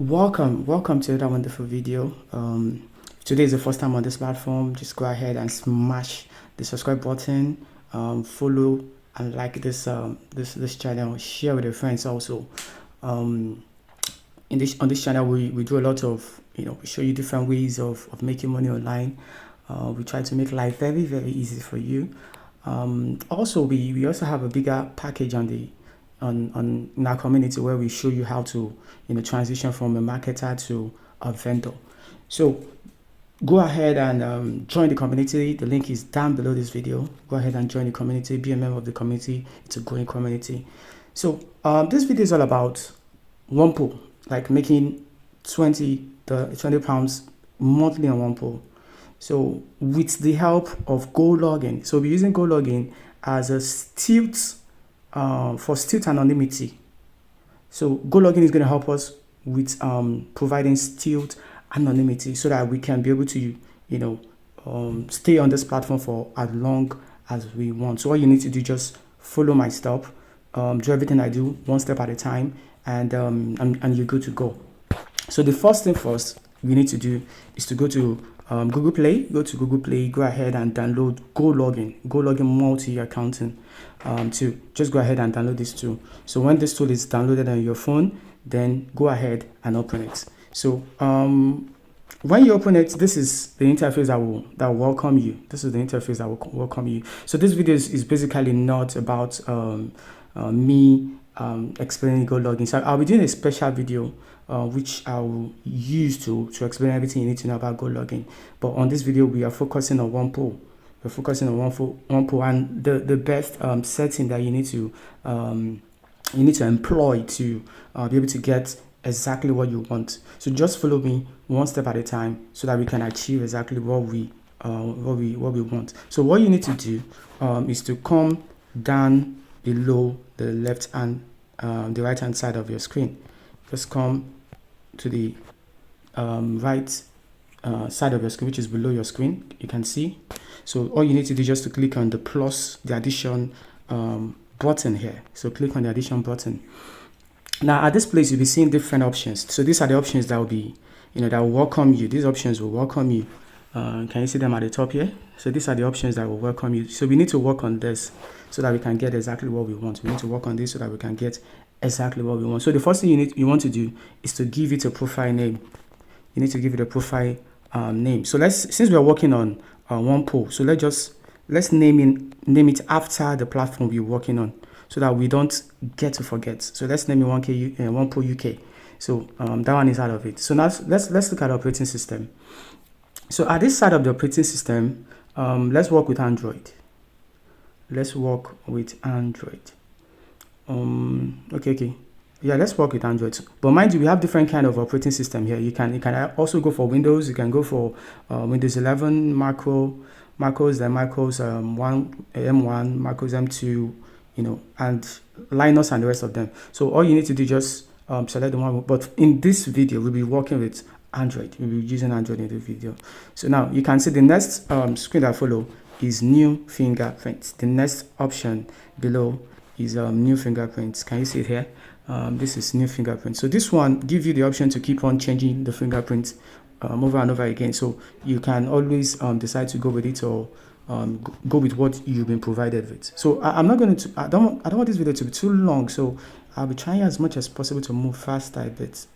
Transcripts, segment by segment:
Welcome to another wonderful video. If today is the first time on this platform, just go ahead and smash the subscribe button, follow and like this channel, share with your friends also. On this channel we do a lot of, we show you different ways of making money online. We try to make life very easy for you. Also we also have a bigger package in our community where we show you how to transition from a marketer to a vendor. So go ahead and join the community. The link is down below this video. Go ahead and join the community, be a member of the community. It's a growing community. So this video is all about Onepoll, like making 20 pounds monthly on Onepoll. So with the help of Gologin, so we're using Gologin as a stealth for stealth anonymity. So Gologin is going to help us with providing stealth anonymity so that we can be able to stay on this platform for as long as we want. So all you need to do, just follow my step, do everything I do one step at a time, and you're good to go. So the first thing first we need to do is to go to Google Play. Go to Google Play, go ahead and download Gologin multi-accounting. To just go ahead and download this tool. So when this tool is downloaded on your phone, then go ahead and open it. So when you open it, this is the interface that will welcome you. This is the interface that will welcome you. So this video is basically not about me explaining Gologin. So I'll be doing a special video which I will use to explain everything you need to know about Gologin. But on this video, we are focusing on Onepoll. We're focusing on Onepoll, and the best setting that you need to employ to be able to get exactly what you want. So just follow me one step at a time so that we can achieve exactly what we want. So what you need to do is to come down below the the right hand side of your screen. Just come to the right side of your screen, which is below your screen. You can see. So all you need to do is just to click on the plus, the addition button here. So click on the addition button. Now at this place, you'll be seeing different options. So these are the options that will be, that will welcome you. These options will welcome you. Can you see them at the top here? So these are the options that will welcome you. So we need to work on this so that we can get exactly what we want. We need to work on this so that we can get exactly what we want. So the first thing you want to do is to give it a profile name. You need to give it a profile name. So since we are working on Onepoll, so let's name it after the platform we're working on, so that we don't get to forget. So let's name it Onepoll UK. So that one is out of it. So now let's look at operating system. So at this side of the operating system, let's work with Android. Let's work with Android. Okay. Yeah, let's work with Android. But mind you, we have different kind of operating system here. You can also go for Windows. You can go for Windows 11, macOS, then macOS M1, macOS M2, and Linux and the rest of them. So all you need to do is just select the one. But in this video, we'll be working with Android. We'll be using Android in the video. So now you can see the next screen that follow is new fingerprints. The next option below is new fingerprints. Can you see it here? This is new fingerprint. So this one gives you the option to keep on changing the fingerprints over and over again. So you can always decide to go with it or go with what you've been provided with. So I'm not going to. I don't want this video to be too long. So I'll be trying as much as possible to move faster a bit.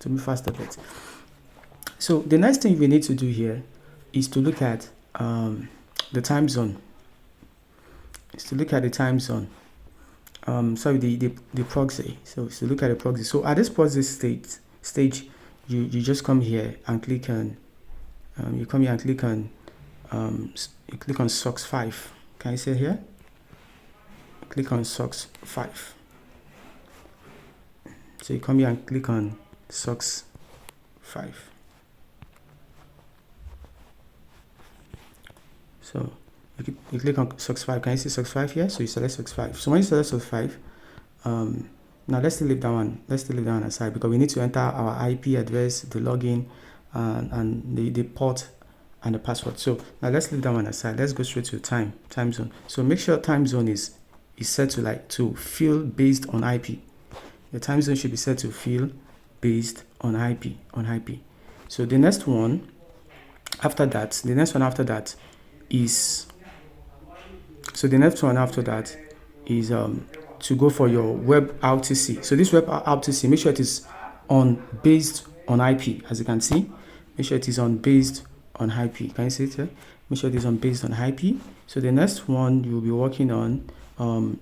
So the next thing we need to do here is to look at the time zone. Sorry, the proxy. So look at the proxy. So at this proxy stage, you just come here and click on you click on SOX 5. Can you see it here? Click on SOX 5. So you come here and click on SOX 5. So you click on SOX 5. Can you see SOX 5 here? So you select SOX 5. So when you select SOX 5, now let's still leave that one. Let's still leave that one aside because we need to enter our IP address, the login, and the port and the password. So now let's leave that one aside. Let's go straight to time zone. So make sure time zone is set to fill based on IP. The time zone should be set to fill based on IP. So the next one after that is to go for your web RTC. So this web RTC, make sure it is on based on IP. As you can see, make sure it is on based on IP. Can you see it here? Make sure it is on based on IP. So the next one you'll be working on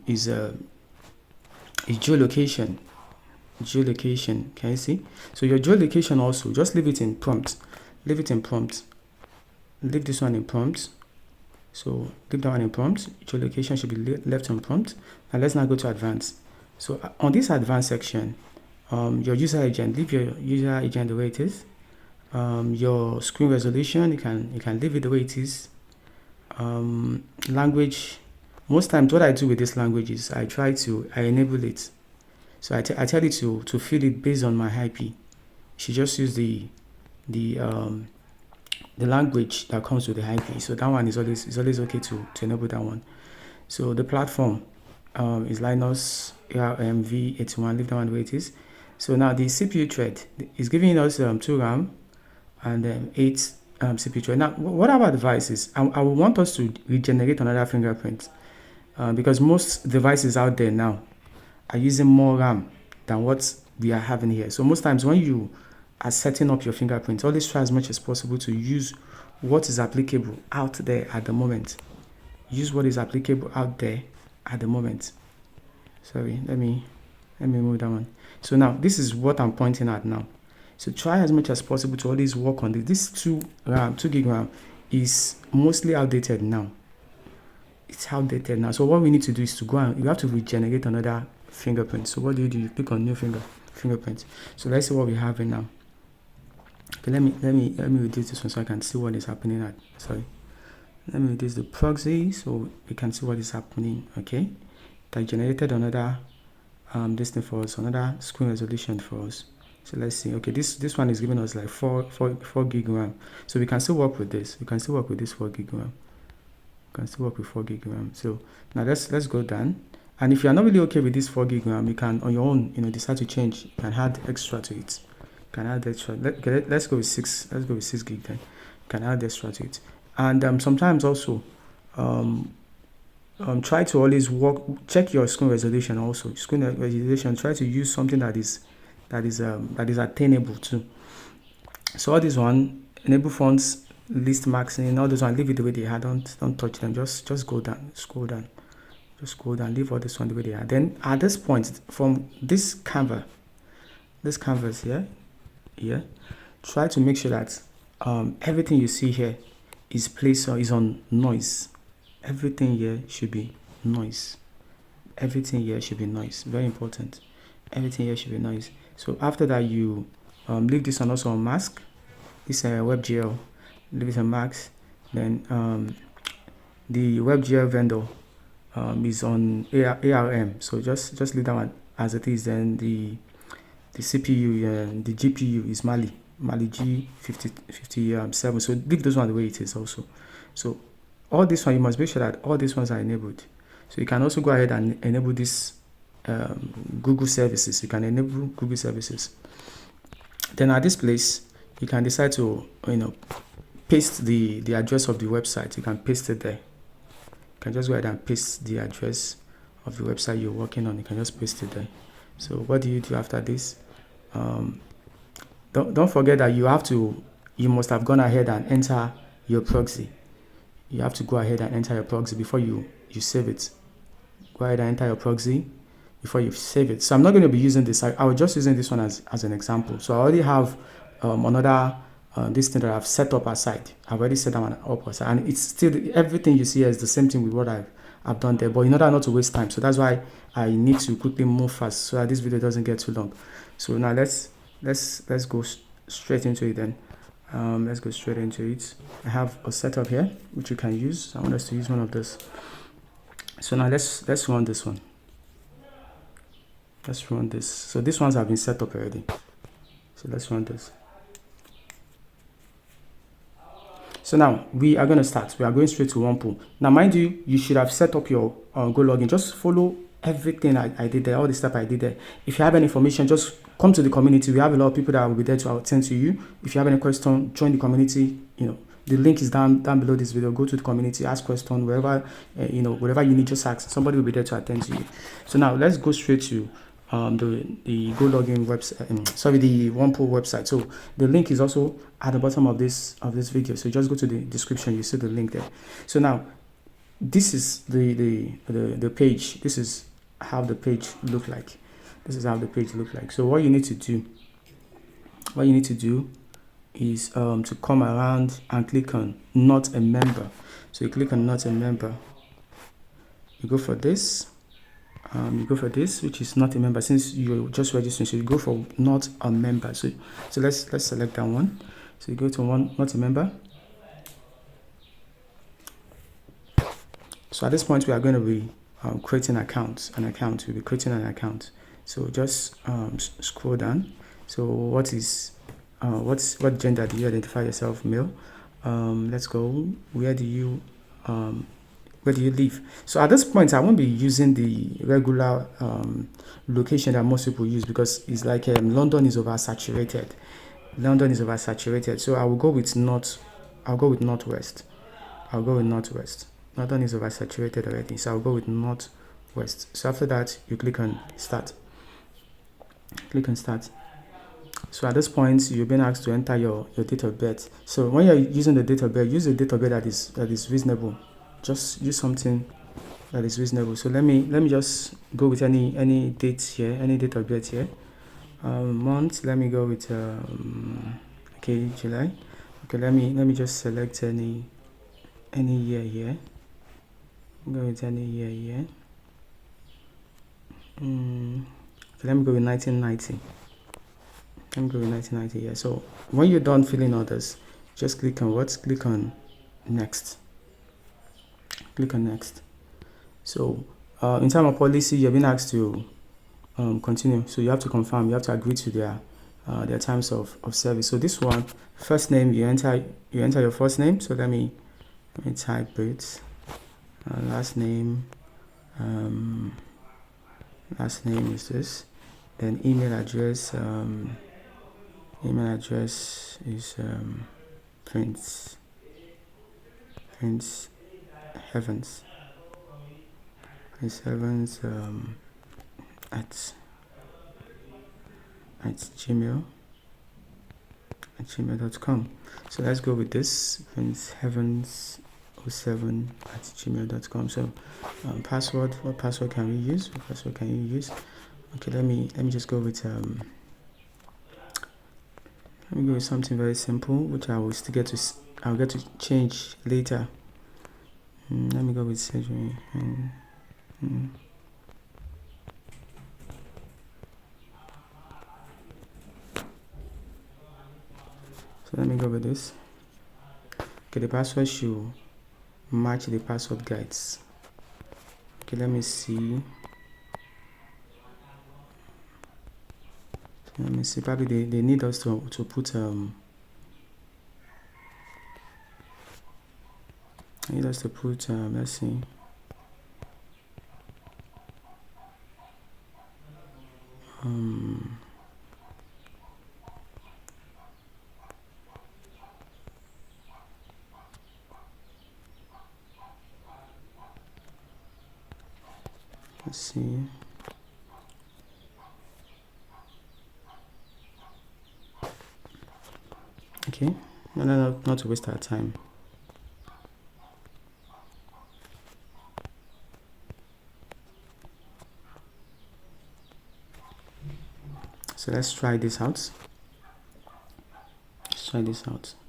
is geolocation. Can you see? So your geolocation also, just leave it in prompt. Leave this one in prompt. So leave that one in prompt. Geolocation should be left on prompt. Now let's now go to advanced. So on this advanced section, your user agent, leave your user agent the way it is. Your screen resolution, you can leave it the way it is. Language, most times what I do with this language is I enable it. So I tell it to fill it based on my IP. You should just use the language that comes with the IP. So that one is always okay to enable that one. So the platform is Linux ARM v81. Leave that one the way it is. So now the CPU thread is giving us 2 RAM and 8 CPU thread. Now what about devices? I will want us to regenerate another fingerprint because most devices out there now are using more RAM than what we are having here. So most times when you are setting up your fingerprint, always try as much as possible to use what is applicable out there at the moment. Use what is applicable out there at the moment. Sorry, let me move that one. So now this is what I'm pointing at now. So try as much as possible to always work on this. This 2 gig RAM is mostly outdated now. It's outdated now. So what we need to do is to go and you have to regenerate another fingerprint. So what do? You click on new fingerprint. So let's see what we have in now. Okay, let me reduce this one so I can see what is happening at. Sorry. Let me reduce the proxy so we can see what is happening. Okay. That generated another this thing for us, another screen resolution for us. So let's see. Okay, this one is giving us like 4 gig RAM. So we can still work with this. We can still work with this 4 gig RAM. We can still work with 4 gig RAM. So now let's go down. And if you are not really okay with this 4 gig RAM, you can on your own, decide to change. You can add extra to it. You can add extra. Let's go with 6. Let's go with 6 gig then. You can add extra to it. And sometimes also, try to always check your screen resolution also. Screen resolution. Try to use something that is attainable too. So all this one, enable fonts, list maxing, all this one, leave it the way they are. Don't touch them. Just go down, scroll down. Just go down, leave all this one the way they are. Then at this point, from this canvas here, try to make sure that everything you see here is placed or is on noise. Everything here should be noise. Everything here should be noise. Very important. Everything here should be noise. So after that, you leave this one also on mask. This WebGL, leave it on mask. Then the WebGL vendor is on ARM. So just leave that one as it is. Then the CPU and the GPU is Mali G57. So leave those one the way it is also. So all this one, you must make sure that all these ones are enabled. So you can also go ahead and enable this Google services. You can enable Google services. Then at this place, you can decide to paste the address of the website. You can paste it there. You can just go ahead and paste the address of the website you're working on. You can just paste it there. So what do you do after this? Don't forget that you must have gone ahead and enter your proxy. You have to go ahead and enter your proxy before you save it. Go ahead and enter your proxy before you save it. So I'm not going to be using this. I was just using this one as an example. So I already have another this thing that I've set up aside. I've already set that one up aside, and it's still everything you see here is the same thing with what I've done there. But in order not to waste time, so that's why I need to quickly move fast so that this video doesn't get too long. So now let's go straight into it then. Let's go straight into it. I have a setup here which you can use. I want us to use one of this. So now let's run this one. Let's run this. So these ones have been set up already. So let's run this. So now we are going to start. We are going straight to Onepoll. Now mind you should have set up your Gologin. Just follow everything I did there, all the stuff I did there. If you have any information, just come to the community. We have a lot of people that will be there to attend to you. If you have any question, join the community. The link is down below this video. Go to the community, ask question, wherever whatever you need, just ask. Somebody will be there to attend to you. So now let's go straight to the Gologin website. Sorry, the Onepoll website. So the link is also at the bottom of this video. So just go to the description. You see the link there. So now this is the page. This is how the page look like. So what you need to do is to come around and click on not a member. So you click on not a member. You go for this. Which is not a member, since you're just registering. So you go for not a member. So let's select that one. So you go to one not a member. So at this point we are going to be creating an account. We'll be creating an account. So just scroll down. So what gender do you identify yourself? Male. Let's go. Where do you live? So at this point I won't be using the regular location that most people use, because it's like London is oversaturated. So I will go with northwest. London is oversaturated already, so I'll go with northwest. So after that you click on start. So at this point you're being asked to enter your date of birth. So when you're using the date of birth, use a date of birth that is reasonable. Just use something that is reasonable. So let me just go with any date here, any date of birth here. Month, let me go with okay, July. Okay, let me just select any year here. Go with any year here. Okay, let me go with 1990. Here. So when you're done filling all this, just click on what? Click on next. So in terms of policy, you're being asked to continue. So you have to confirm. You have to agree to their terms of service. So this one, first name, you enter your first name. So let me type it. Last name is this. Then email address. Email address is Prince Evans at gmail.com. So let's go with this, Prince Evans 07 at gmail.com. So password, what password can we use? Okay, let me just go with let me go with something very simple, which I'll get to change later. Let me go with surgery. So let me go with this. Okay, the password should match the password guides. Okay, let me see. Probably they need us to put let's see. Let's see. Okay, no, not to waste our time. So let's try this out.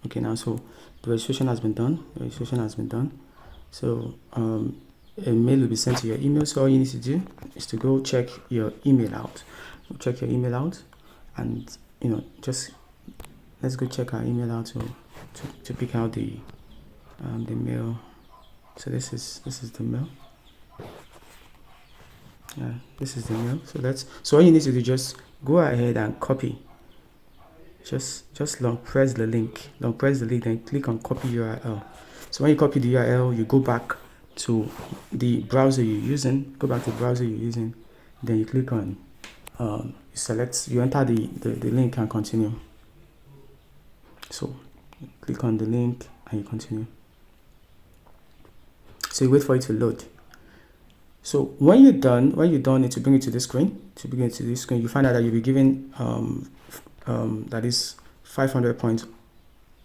Okay, now so the registration has been done. So a mail will be sent to your email. So all you need to do is to go check your email out. And just let's go check our email out to pick out the mail. So this is the mail. Yeah, this is the mail. So all you need to do, just go ahead and copy. Just long press the link, then click on copy URL. So when you copy the URL, you go back to the browser you're using. Then you click on you enter the link and continue. So you click on the link and you continue. So you wait for it to load. So when you're done, it will bring you to this screen. You find out that you'll be given that is 500 points.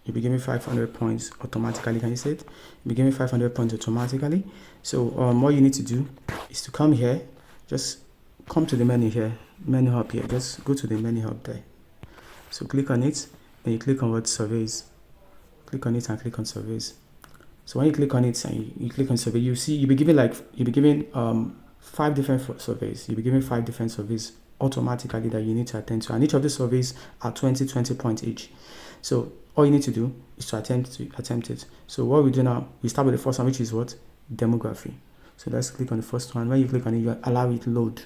You'll be given 500 points automatically. Can you see it? You'll be given 500 points automatically. So what you need to do is to come here. Just come to the menu here, menu hub here. Just go to the menu hub there. So click on it. Then you click on what surveys. Click on it and click on surveys. So when you click on it and you click on survey, you see you'll be given 5 different surveys. You'll be given 5 different surveys automatically that you need to attend to, and each of the surveys are 20 points each. So all you need to do is to attempt it. So what we do now, we start with the first one, which is what? Demography. So let's click on the first one. When you click on it, you allow it to load.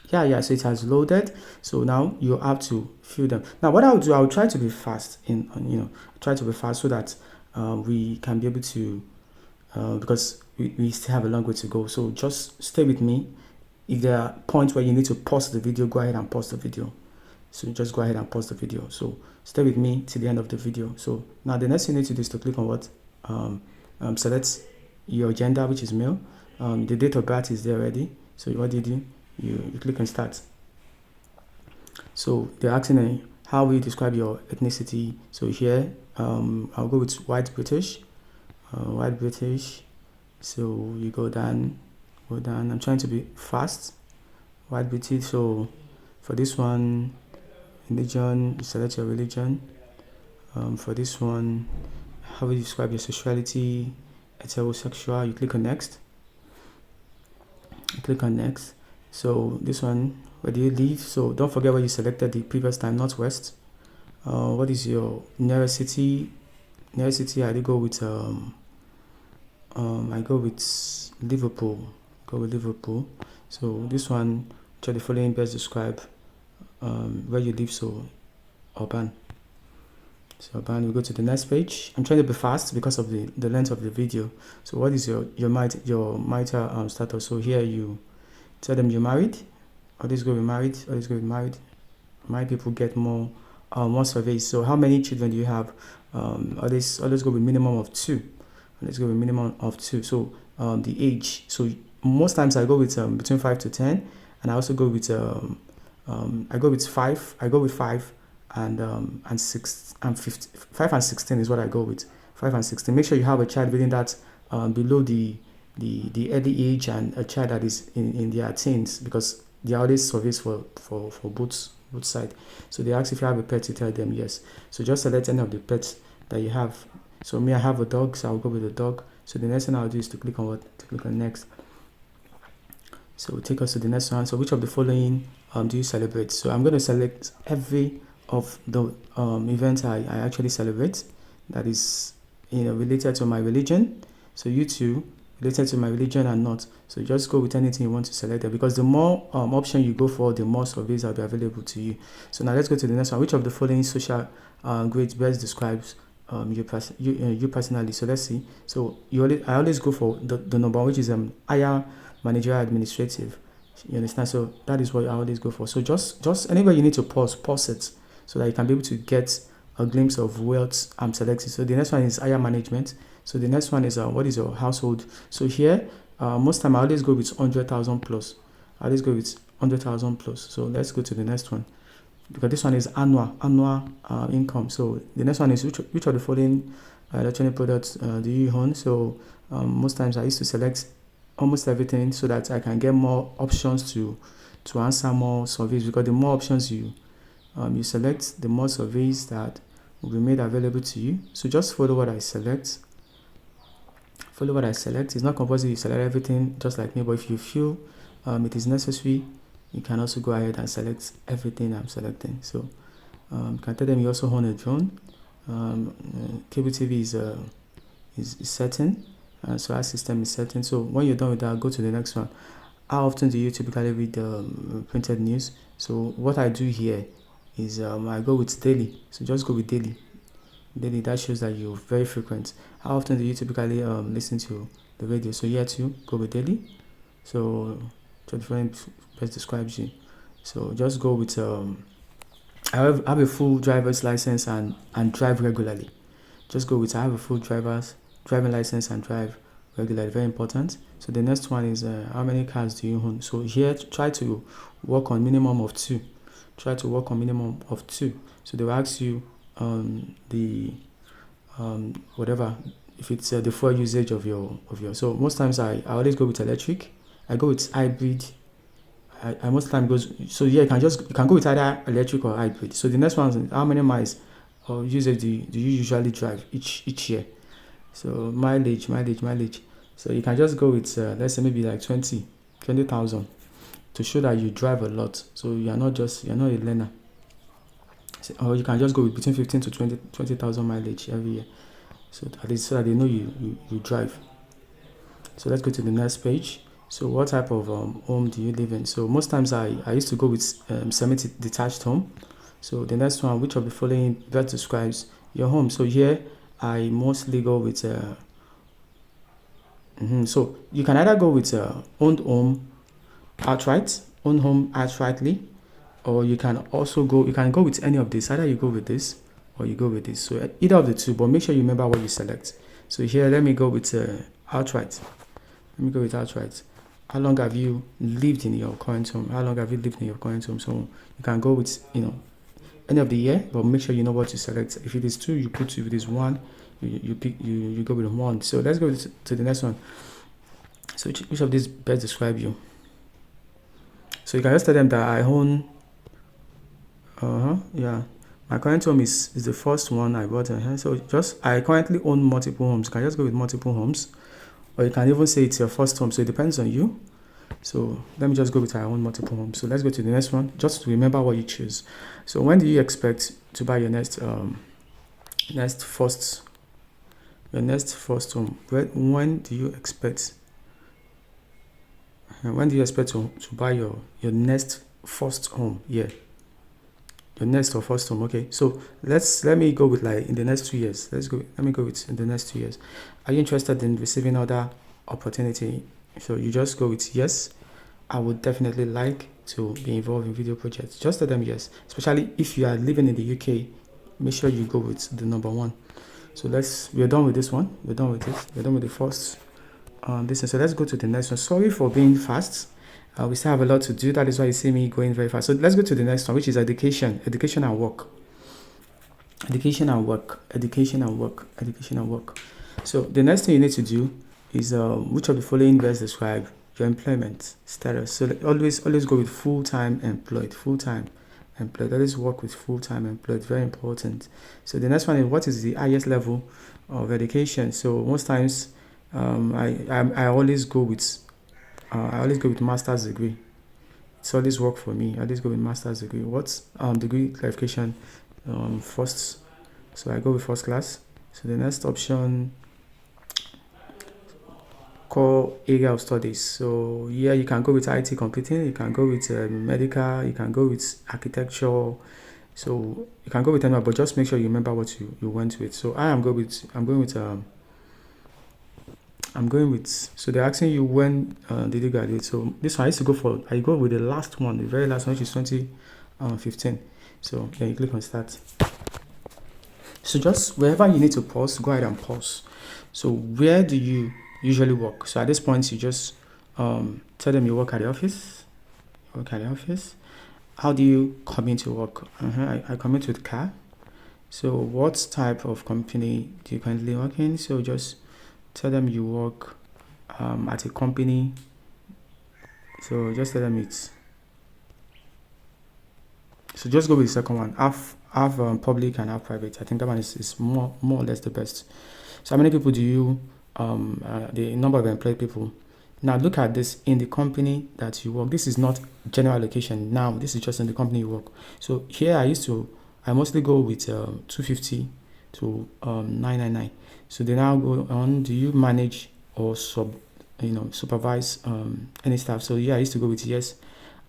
Yeah, so it has loaded. So now you have to fill them. Now what I'll do, I'll try to be fast try to be fast so that we can be able to, because we still have a long way to go. So just stay with me. If there are points where you need to pause the video, go ahead and pause the video. So just go ahead and pause the video. So stay with me till the end of the video. So now the next thing you need to do is to click on what? Select your gender, which is male. The date of birth is there already. So what do? You click on start. So they're asking how will you describe your ethnicity. So here I'll go with white British. So you go down. I'm trying to be fast. White British. So for this one, religion, you select your religion. For this one, how will you describe your sexuality? Heterosexual. You click on next. So this one, where do you live? So don't forget where you selected the previous time, Northwest. What is your nearest city? I do go with Liverpool. So this one, which are the following best describe where you live. So urban. We go to the next page. I'm trying to be fast because of the length of the video. So what is your marital status? So here you tell them you're married. Always go with married. Married people get more surveys. So how many children do you have? Always go with minimum of 2. So the age. So most times I go with between 5 to 10, and I also go with 5. I go with 5 and 6 and 15. 5 and 16 is what I go with. 5 and 16. Make sure you have a child within that below the early age, and a child that is in their teens, because there are always surveys for both sides. So they ask if you have a pet, you tell them yes. So just select any of the pets that you have. So me, I have a dog, so I'll go with the dog. So the next thing I'll do is to click on what? To click on next. So take us to the next one. So which of the following do you celebrate? So I'm going to select every of the events I actually celebrate that is related to my religion. So you too, related to my religion and not. So just go with anything you want to select there, because the more option you go for, the more surveys will be available to you. So now let's go to the next one. Which of the following social grades best describes you personally? So let's see. So I always go for the number, which is higher managerial administrative. You understand? So that is what I always go for. So just anywhere you need to pause it, so that you can be able to get a glimpse of what I'm selecting. So the next one is higher management. So the next one is what is your household? So here most time I always go with 100,000 plus. So let's go to the next one, because this one is annual income. So the next one is which of the following electronic products do you own? So most times I used to select almost everything, so that I can get more options to answer more surveys, because the more options you select, the more surveys that will be made available to you. So just follow what I select. It's not compulsory you select everything just like me, but if you feel it is necessary, you can also go ahead and select everything I'm selecting. So you can tell them you also own a drone. Cable TV is certain. So our system is certain. So when you're done with that, go to the next one. How often do you typically read printed news? So what I do here is I go with daily. So just go with daily. That shows that you're very frequent. How often do you typically listen to the radio? So here too, go with daily. So 25 best describes you. So just go with I have a full driver's license and drive regularly. Just go with I have a full driving license and drive regularly. Very important. So the next one is how many cars do you own? So here try to work on minimum of 2. Try to work on minimum of 2. So they will ask you the whatever, if it's the fuel usage of your so most times I always go with electric. I go with hybrid. I most time goes, so yeah, you can go with either electric or hybrid. So the next one is how many miles or usage do you usually drive each year? So mileage. So you can just go with let's say maybe like 20,000 to show that you drive a lot. So you're not a learner. So, or you can just go with between 15 to 20,000 mileage every year. So at least so that they know you drive. So let's go to the next page. So what type of home do you live in? So most times I used to go with semi-detached home. So the next one, which of the following best describes your home? So here I mostly go with so you can either go with owned home outrightly, or you can go with any of this. Either you go with this or you go with this. So either of the two, but make sure you remember what you select. So here, let me go with outright. How long have you lived in your current home? So you can go with any of the year, but make sure you know what you select. If it is 2, you put 2. If it is 1, you go with 1. So let's go to the next one. So which of these best describe you? So you can just tell them that I own. My current home is the first one I bought. So I currently own multiple homes. You can just go with multiple homes, or you can even say it's your first home. So it depends on you. So let me just go with I own multiple homes. So let's go to the next one. Just to remember what you choose. So when do you expect to buy your next first home? When do you expect? When do you expect to buy your next first home? Yeah. Your next or first home. Okay. So let me go with like in the next 2 years. Let me go with in the next 2 years. Are you interested in receiving other opportunity? So you just go with yes. I would definitely like to be involved in video projects. Just tell them yes. Especially if you are living in the UK, make sure you go with the number 1. So we're done with this one. We're done with this. We're done with the first this. So let's go to the next one. Sorry for being fast. We still have a lot to do. That is why you see me going very fast. So let's go to the next one, which is education and work. Education and work. So the next thing you need to do is which of the following best describe your employment status? So always go with full-time employed. Always work with full-time employed. Very important. So the next one is what is the highest level of education? So most times I always go with master's degree. It's always work for me. I always go with master's degree. What's degree clarification? First. So I go with first class. So the next option, core area of studies. So yeah, you can go with IT computing. You can go with medical. You can go with architecture. So you can go with anyone, but just make sure you remember what you went with. So I'm going with. So they're asking you when did you graduate? So this one I go with the last one, the very last one, which is 2015. So then you click on start. So just wherever you need to pause, go ahead and pause. So where do you usually work? So at this point, you just tell them you work at the office. How do you commute to work? I commute with car. So what type of company do you currently work in? So just tell them you work at a company. So just tell them it's. So just go with the second one. Have public and have private. I think that one is more or less the best. So how many people do you the number of employed people? Now look at this in the company that you work. This is not general location. Now this is just in the company you work. So here I mostly go with 250 to 999. So they now go on. Do you manage or supervise any staff? So yeah, I used to go with yes.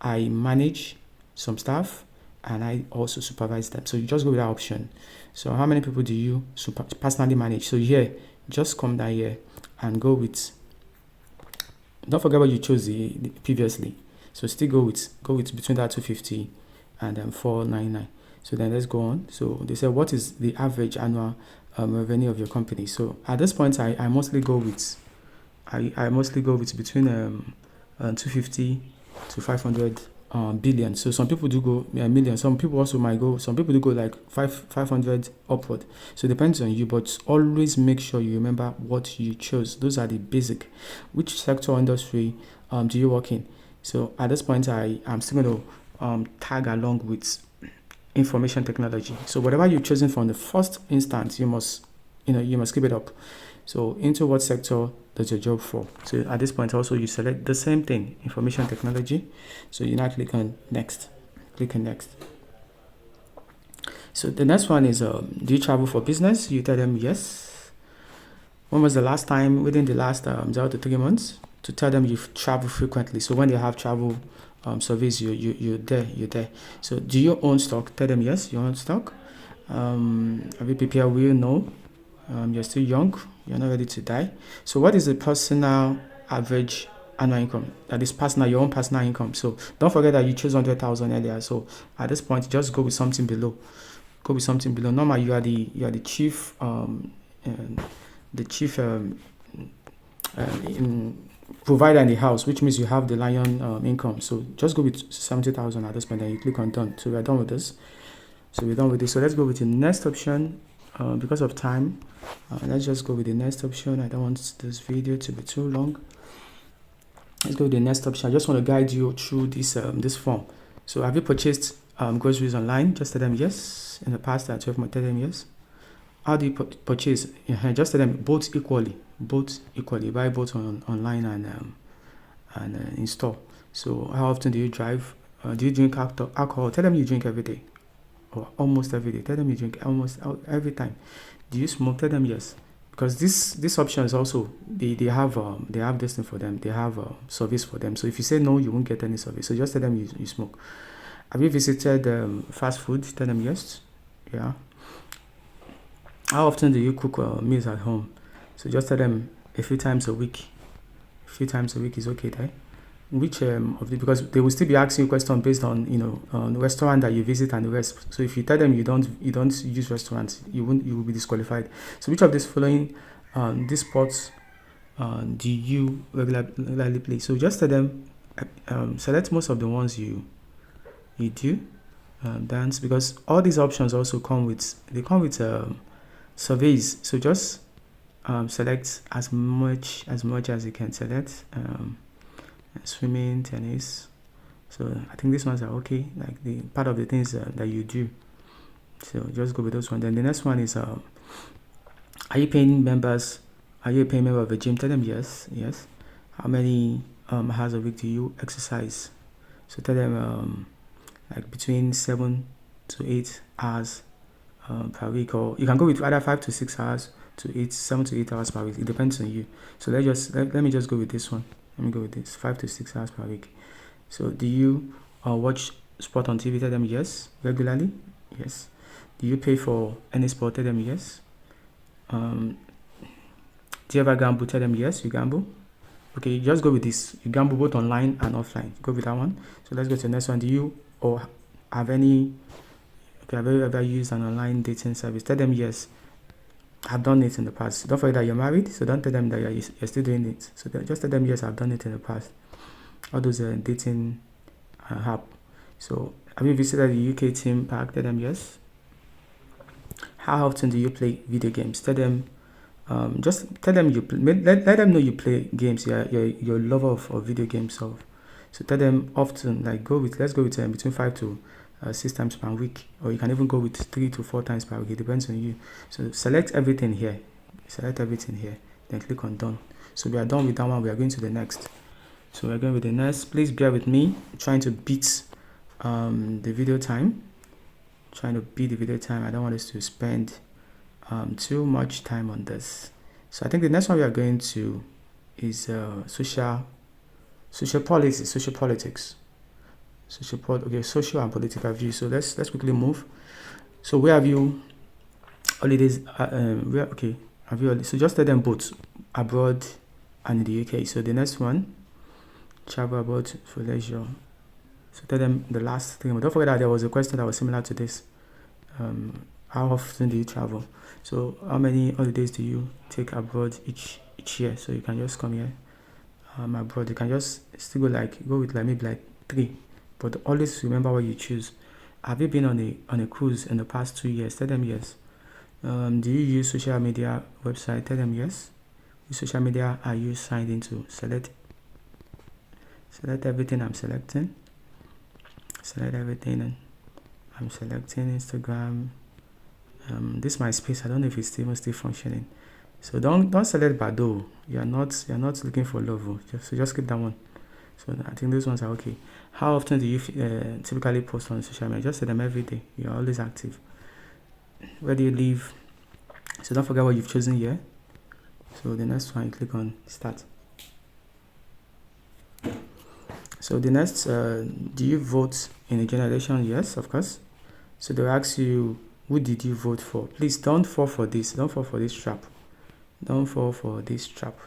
I manage some staff and I also supervise them. So you just go with that option. So how many people do you personally manage? So here, just come down here and go with. Don't forget what you chose previously. So still go with between that 250 and 499. So then let's go on. So they said, what is the average annual revenue of your company? So at this point, I mostly go with between 250 to 500 billion. So some people do go a million. Some people also might go. Some people do go like 500 upward. So it depends on you. But always make sure you remember what you chose. Those are the basic. Which sector or industry do you work in? So at this point, I'm still going to tag along with information technology. So whatever you've chosen from the first instance, you must keep it up. So into what sector does your job for? So at this point also you select the same thing, information technology. So you now click on next. Click on next. So the next one is do you travel for business? You tell them yes. When was the last time within the last 0 to 3 months? To tell them you've traveled frequently. So when they have travel surveys, you're there. So do you own stock? Tell them yes, you own stock. Have you prepared will? No. You're still young, you're not ready to die. So what is the personal average annual income? That is personal, your own personal income. So don't forget that you chose 100,000 earlier. So at this point, just go with something below. Go with something below. Normally, you are the chief provider in the house, which means you have the lion income. So just go with 70,000 at this point, and you click on done. So we're done with this. So let's go with the next option. Because of time, let's just go with the next option. I don't want this video to be too long. Let's go with the next option. I just want to guide you through this form. So have you purchased groceries online? Just tell them yes. In the past, at 12 months, tell them yes. How do you purchase? Just tell them both equally. Buy both online and in store. So how often do you drive? Do you drink alcohol? Tell them you drink every day. Or almost every day. Tell them you drink almost every time. Do you smoke? Tell them yes, because this option is also they have this thing for them. They have service for them. So if you say no, you won't get any service. So just tell them you smoke. Have you visited fast food? Tell them yes. Yeah. How often do you cook meals at home? So just tell them a few times a week. A few times a week is okay, right? Which because they will still be asking you questions based on on the restaurant that you visit and the rest. So if you tell them you don't use restaurants, you will be disqualified. So which of these following these sports do you regularly play? So just tell them select most of the ones you do dance, because all these options also come with surveys. So just select as much as you can select. Swimming, tennis. So I think these ones are okay, like the part of the things that you do. So just go with those ones. Then the next one is are you paying members? Are you a paying member of a gym? Tell them yes. How many hours a week do you exercise? So tell them like between 7 to 8 hours per week, or you can go with either 5 to 6 hours to 7 to 8 hours per week. It depends on you. So let me just go with this one. Let me go with this, 5 to 6 hours per week. So do you watch sport on TV? Tell them yes. Regularly? Yes. Do you pay for any sport? Tell them yes. Do you ever gamble? Tell them yes, you gamble. Okay, just go with this. You gamble both online and offline. Go with that one. So let's go to the next one. Do you have you ever used an online dating service? Tell them yes. I've done it in the past. Don't forget that you're married, so don't tell them that you're still doing it. So just tell them yes, I've done it in the past. All those dating app. So have you visited the UK theme park? Tell them yes. How often do you play video games? Tell them just tell them you play, let them know you play games. You're a lover of video games. So tell them often. Like let's go with between 5 to 6 times per week, or you can even go with 3 to 4 times per week. It depends on you. So select everything here. Then click on done. So we are done with that one. We are going to the next. So we're going with the next. Please bear with me. I'm trying to beat the video time. I don't want us to spend too much time on this. So I think the next one we are going to is social politics. Social and political views. So let's quickly move. So where have you holidays? Have you? So just tell them both abroad and in the UK. So the next one, travel abroad for leisure. So tell them the last thing. But don't forget that there was a question that was similar to this. How often do you travel? So how many holidays do you take abroad each year? So you can just come here abroad. You can just still go with maybe like 3, but always remember what you choose. Have you been on a cruise in the past 2 years? Tell them yes. Do you use social media website? Tell them yes. Which social media are you signed into? Select everything. I'm selecting. Select everything, and I'm selecting Instagram. This is my space. I don't know if it's still functioning. So don't select Bado. You're not looking for love. Just keep that one. So I think those ones are okay. How often do you typically post on social media? Just say them every day. You're always active. Where do you live? So don't forget what you've chosen here. So the next one, you click on start. So the next, do you vote in a general election? Yes, of course. So they'll ask you, who did you vote for? Please don't fall for this. Don't fall for this trap. Don't fall for this trap.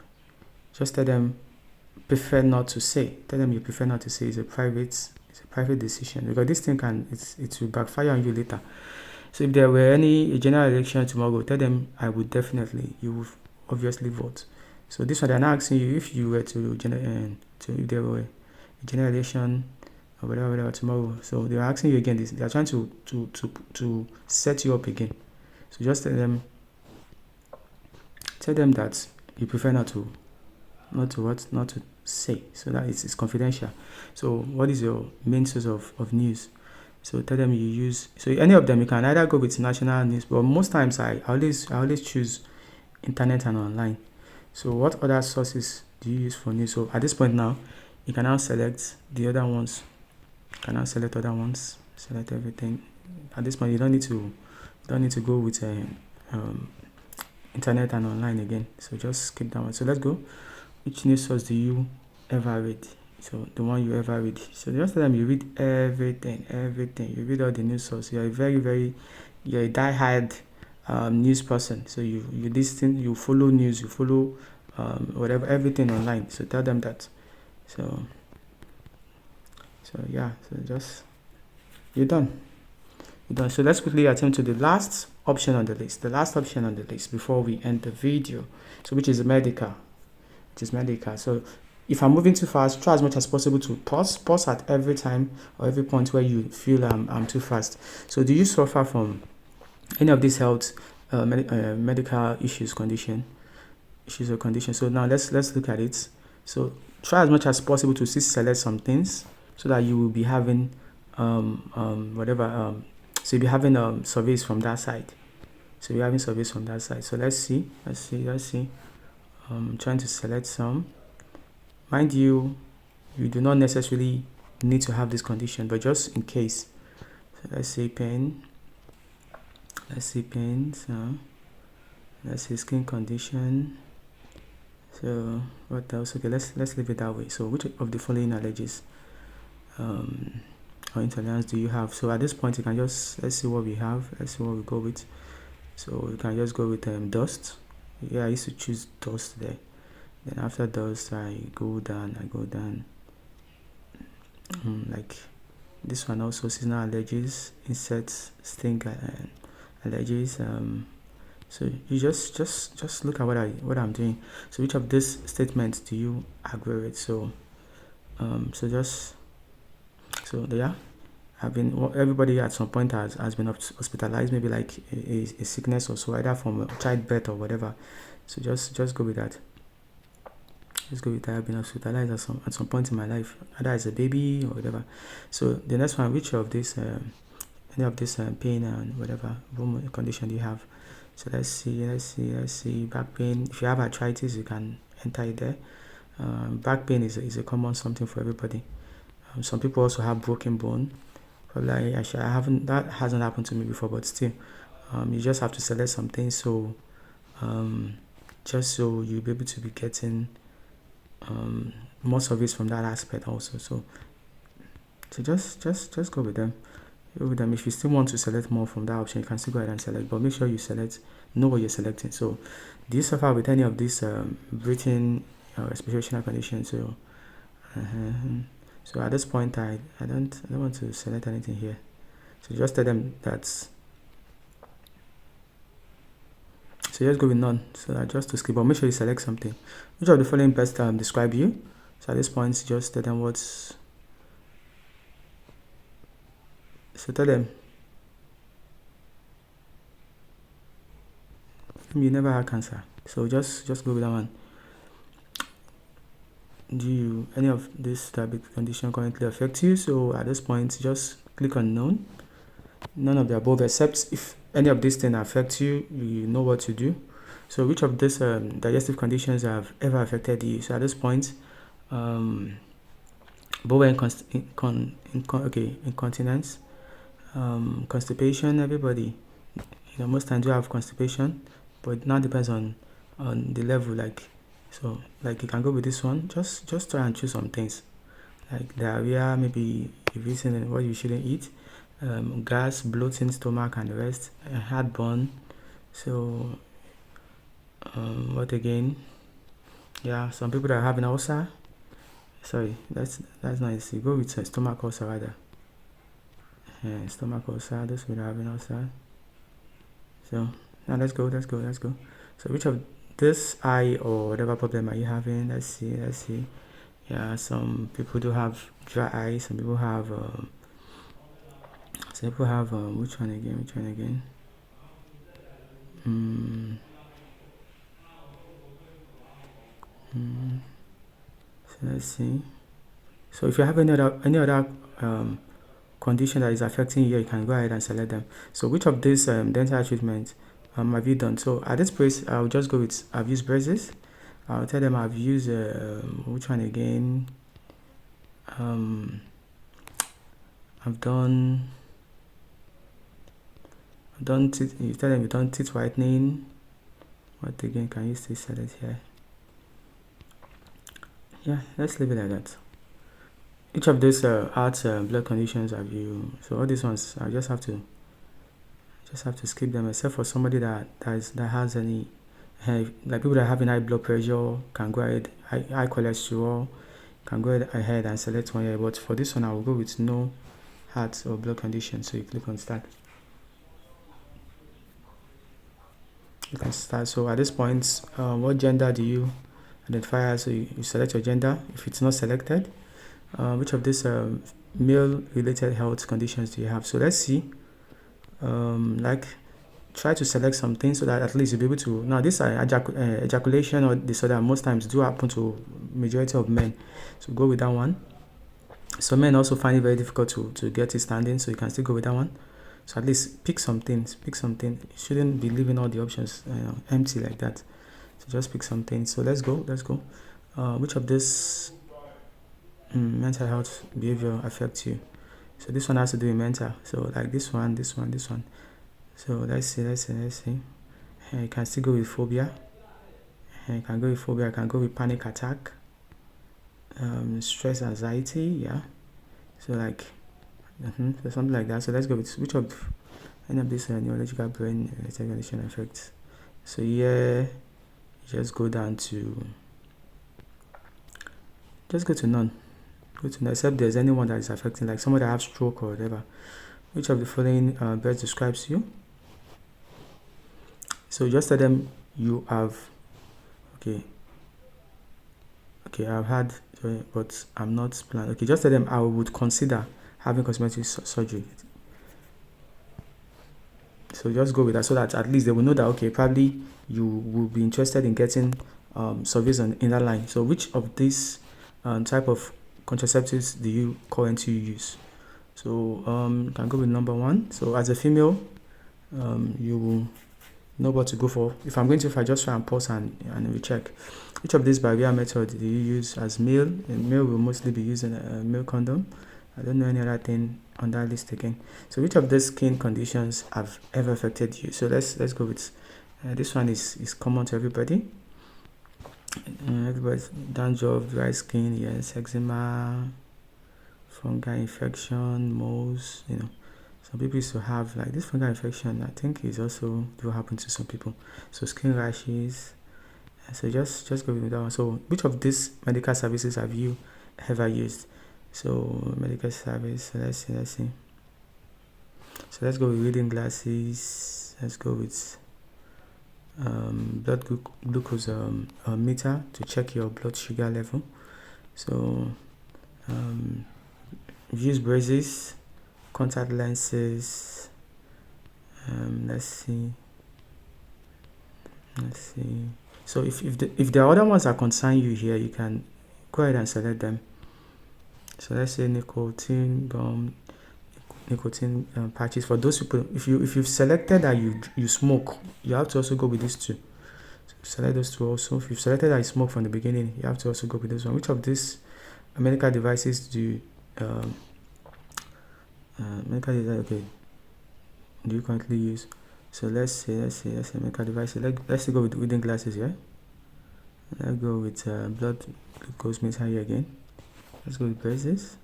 Just tell them, prefer not to say. Tell them you prefer not to say. It's a private decision, because this thing it will backfire on you later. So if there were any general election tomorrow, tell them you will obviously vote. So this one, they're not asking you if you were if there were a general election or whatever tomorrow. So they're asking you again. They're trying to set you up again. So just tell them that you prefer not to say, so that it's confidential. So what is your main source of news? So tell them you use, so any of them, you can either go with national news, but most times I always choose internet and online. So what other sources do you use for news? So at this point now, you can now select the other ones. Select everything. At this point, you don't need to go with internet and online again. So just skip that one. So let's go. Which news source do you ever read? So the one you ever read. So just tell them you read everything. You read all the news sources. You're a die-hard news person. So you listen, you follow news, you follow whatever, everything online. So tell them that. So yeah. So just you're done. So let's quickly attempt to the last option on the list. The last option on the list before we end the video. So which is medical. So if I'm moving too fast, try as much as possible to pause at every time or every point where you feel I'm too fast. So do you suffer from any of these health medical issues or condition? So now let's look at it. So try as much as possible to select some things so that you will be having so you'll be having surveys from that side. So you're having surveys from that side. So let's see. I'm trying to select some. Mind you, you do not necessarily need to have this condition, but just in case. So let's say pain. So let's say skin condition. So what else? Okay, let's leave it that way. So which of the following allergies or intolerance do you have? So at this point, you can just let's see what we have. Let's see what we go with. So you can just go with dust. Yeah, I used to choose dust there. Then after dust, I go down. Like this one also, seasonal allergies, insects, stink allergies. So you just look at what I'm doing. So which of these statements do you agree with? So yeah. Everybody at some point has been hospitalized, maybe like a sickness or so, either from childbirth or whatever. So just go with that. I've been hospitalized at some point in my life, either as a baby or whatever. So the next one, which of this any of this pain and whatever condition do you have? So let's see. Back pain. If you have arthritis, you can enter it there. Back pain is a common something for everybody. Some people also have broken bone. Probably that hasn't happened to me before, but still, you just have to select something. So just so you'll be able to be getting more service from that aspect also. So just go with them. If you still want to select more from that option, you can still go ahead and select, but make sure you know what you're selecting. So do you suffer with any of these breathing or respirational conditions? So So at this point, I don't want to select anything here. So just tell them that. So just go with none. So that just to skip, but make sure you select something. Which of the following best describe you? So at this point, just tell them what's. So tell them you never had cancer. So just go with that one. Do you any of this type of condition currently affect you? So at this point, just click on none. None of the above, except if any of these things affect you, you know what to do. So which of these digestive conditions have ever affected you? So at this point, bowel incontinence, constipation. Everybody, most times you have constipation, but it now depends on the level. Like so, like you can go with this one. Just try and choose some things, like diarrhea. Maybe you've eaten what you shouldn't eat. Gas, bloating, stomach, and the rest. Heartburn. So what again? Yeah, some people that have an ulcer. Sorry, that's nice. You go with stomach ulcer rather. Stomach ulcer. Those people that have an ulcer. So now let's go. So which of this eye or whatever problem are you having? Let's see. Yeah, some people do have dry eye. Some people have which one again? So let's see. So if you have any other condition that is affecting you, you can go ahead and select them. So which of these dental treatments have you done? So at this place, I'll just go with I've used braces. I'll tell them I've used which one again? I've done teeth. You tell them you've done teeth whitening. What again can you still select here? Yeah, let's leave it like that. Each of these heart blood conditions have you? So all these ones, I just have to skip them, except for somebody that has any, like people that have high blood pressure can go ahead, high cholesterol can go ahead and select one here. But for this one, I will go with no heart or blood condition. So you click on start. You can start. So at this point, what gender do you identify as? So you select your gender. If it's not selected, which of these male related health conditions do you have? So let's see. Like try to select something so that at least you'll be able to. Now this ejaculation or disorder most times do happen to majority of men, so go with that one. Some men also find it very difficult to get it standing, so you can still go with that one. So at least pick something. You shouldn't be leaving all the options empty like that. So just pick something. So let's go. Which of this mental health behavior affects you? So this one has to do with mental. So like this one. So let's see. You can still go with phobia. You can go with panic attack. Stress, anxiety. Yeah. So like, so something like that. So let's go with which of any of these neurological brain condition effects. So here, just go down to. Just go to none. Except there's anyone that is affecting, like someone that has stroke or whatever. Which of the following best describes you? So just tell them you have. Okay, I've had, but I'm not planned. Okay, just tell them I would consider having cosmetic surgery. So just go with that, so that at least they will know that okay, probably you will be interested in getting surveys in that line. So which of these type of contraceptives do you currently use? So you can go with number one. So as a female, you will know what to go for. If I just try and pause and we check. Which of these barrier methods do you use as male? And male will mostly be using a male condom. I don't know any other thing on that list again. So which of these skin conditions have ever affected you? So let's go with this one is common to everybody. Everybody's dandruff, dry skin, yes, eczema, fungal infection, moles. Some people used to have like this fungal infection. I think is also do happen to some people. So skin rashes. So just go with that one. So which of these medical services have you ever used. So medical service. So let's see. So let's go with reading glasses. Let's go with blood glucose meter to check your blood sugar level. So use braces, contact lenses. Let's see. So if the other ones are concern you here, you can go ahead and select them. So let's say nicotine gum, nicotine patches. For those people, if you've selected that you smoke, you have to also go with these two. So select those two also. If you've selected that you smoke from the beginning, you have to also go with this one. Which of these medical devices do do you currently use? So let's say medical devices. Let's go with reading glasses here. Let's go with blood glucose meter here again. Let's go with braces.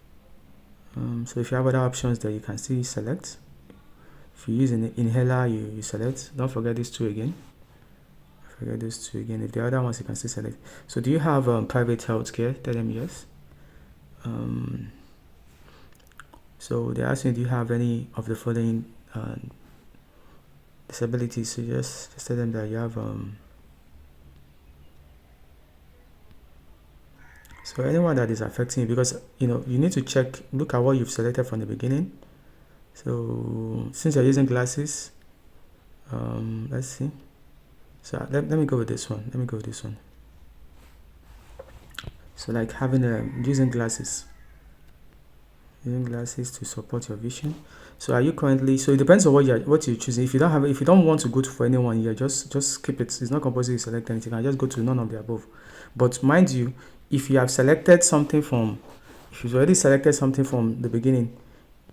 So if you have other options there, you can still select. If you use an inhaler, you select. Don't forget these two again. If the other ones, you can still select. So do you have private healthcare? Tell them yes. So they're asking, do you have any of the following disabilities? So just tell them that you have so anyone that is affecting you, because you need to look at what you've selected from the beginning. So since you're using glasses, let's see. So let me go with this one. So like having using glasses to support your vision. So are you currently, so it depends on what you're choosing. If you don't want to go for anyone here, just keep it. It's not compulsory to select anything. I just go to none of the above. But mind you, if you've already selected something from the beginning,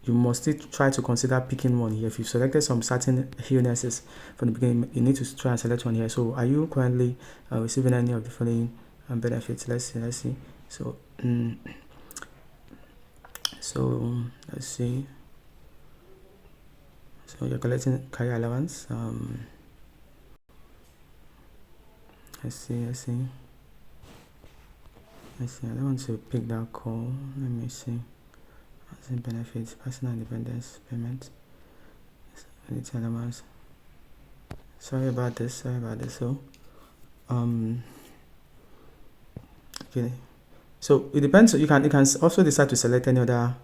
you must still try to consider picking one here. If you've selected some certain illnesses from the beginning, you need to try and select one here. So are you currently receiving any of the following benefits? Let's see. So let's see. So you're collecting career allowance. Let's see. I don't want to pick that call. Let me see. Housing benefits, personal independence, payment, allowance. Sorry about this. So, okay. So it depends. You can also decide to select any other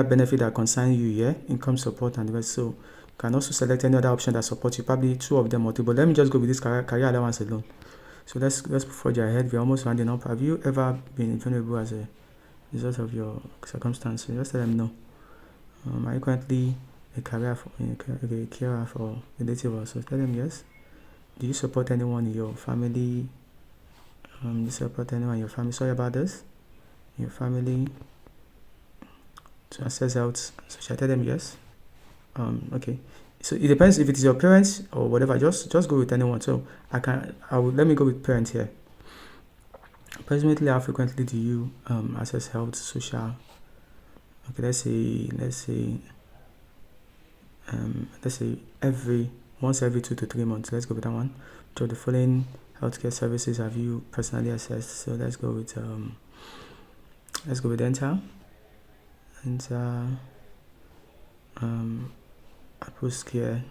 benefit that concerns you here, income support and the rest. So you can also select any other option that supports you, probably two of them multiple. Let me just go with this career allowance alone. So let's forge ahead. We're almost rounding up. Have you ever been vulnerable as a result of your circumstances? Just let them know. Are you currently a carer for relative also? Tell them yes. Do you support anyone in your family? Do you support anyone in your family? Sorry about this. Your family to access out. So should I tell them yes? Okay. So it depends if it is your parents or whatever. Just go with anyone. So let me go with parents here. Approximately how frequently do you access health, social? Okay, let's say once every 2 to 3 months. Let's go with that one. Which of the following healthcare services have you personally accessed? So let's go with dental, post care,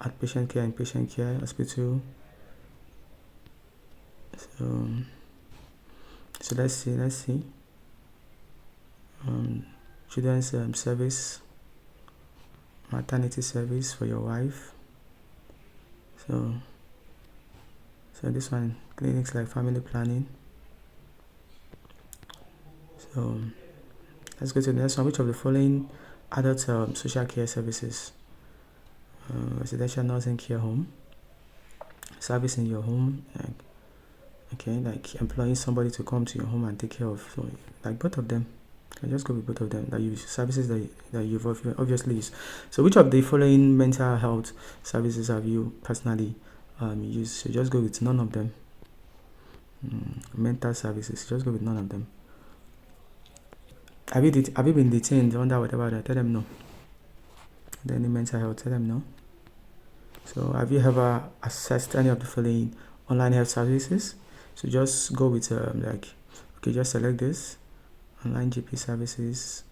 outpatient care, inpatient care, hospital. So let's see. Children's service, maternity service for your wife. So this one, clinics like family planning. So let's go to the next one. Which of the following adult social care services? Residential nursing care home, service in your home, like employing somebody to come to your home and take care of. So like both of them. I just go with both of them that use services that you've obviously used. So which of the following mental health services have you personally used? So just go with none of them. Mental services, just go with none of them. Have you been detained under whatever? Tell them no. Any mental health, tell them no. So have you ever accessed any of the following online health services? So just go with like, okay, just select this online GP services.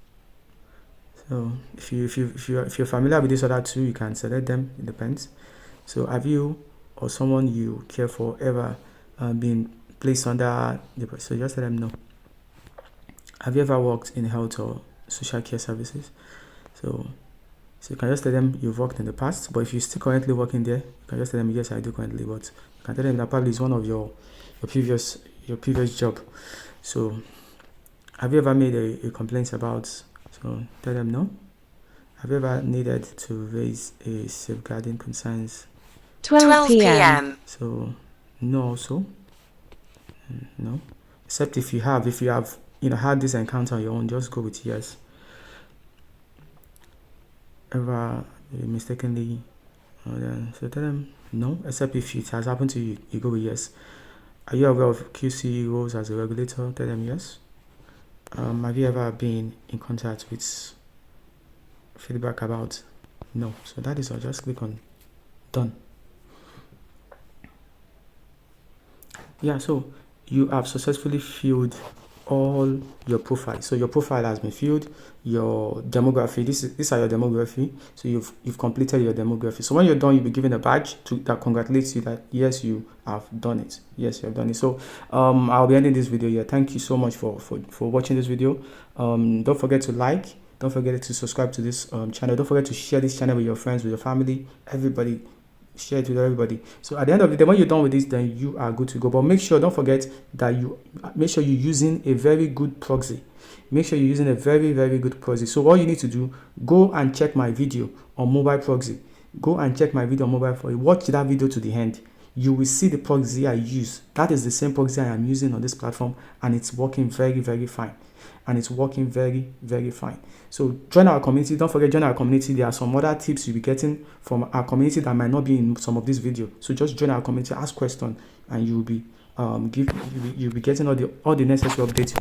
So if you're familiar with this other two, you can select them. It depends. So have you or someone you care for ever been placed under the, so just let them know. Have you ever worked in health or social care services? So you can just tell them you've worked in the past, but if you're still currently working there, you can just tell them yes, I do currently, but you can tell them that probably is one of your previous job. So have you ever made a complaint about, so tell them no. Have you ever needed to raise a safeguarding concerns? 12 p.m. So no also. No. Except if you have had this encounter on your own, just go with yes. Ever mistakenly, so tell them no, except if it has happened to you, you go with yes. Are you aware of QC roles as a regulator? Tell them yes. Have you ever been in contact with feedback about? No. So that is all. Just click on done. Yeah, so you have successfully filled all your profile. So your profile has been filled, your demography, these are your demography. So you've completed your demography. So when you're done, you'll be given a badge that congratulates you that yes, you have done it. Yes, you have done it. So I'll be ending this video here. Thank you so much for watching this video. Don't forget to like, don't forget to subscribe to this channel. Don't forget to share this channel with your friends, with your family, everybody. Share it with everybody. So at the end of the day, when you're done with this, then you are good to go. But make sure, don't forget that make sure you're using a very good proxy. Make sure you're using a very, very good proxy. So all you need to do, go and check my video on mobile proxy. Go and check my video on mobile proxy. Watch that video to the end. You will see the proxy I use. That is the same proxy I am using on this platform, and it's working very, very fine. And it's working very, very fine. So join our community. Don't forget, join our community. There are some other tips you'll be getting from our community that might not be in some of this video. So just join our community, ask questions, and you'll be you'll be getting all the necessary updates.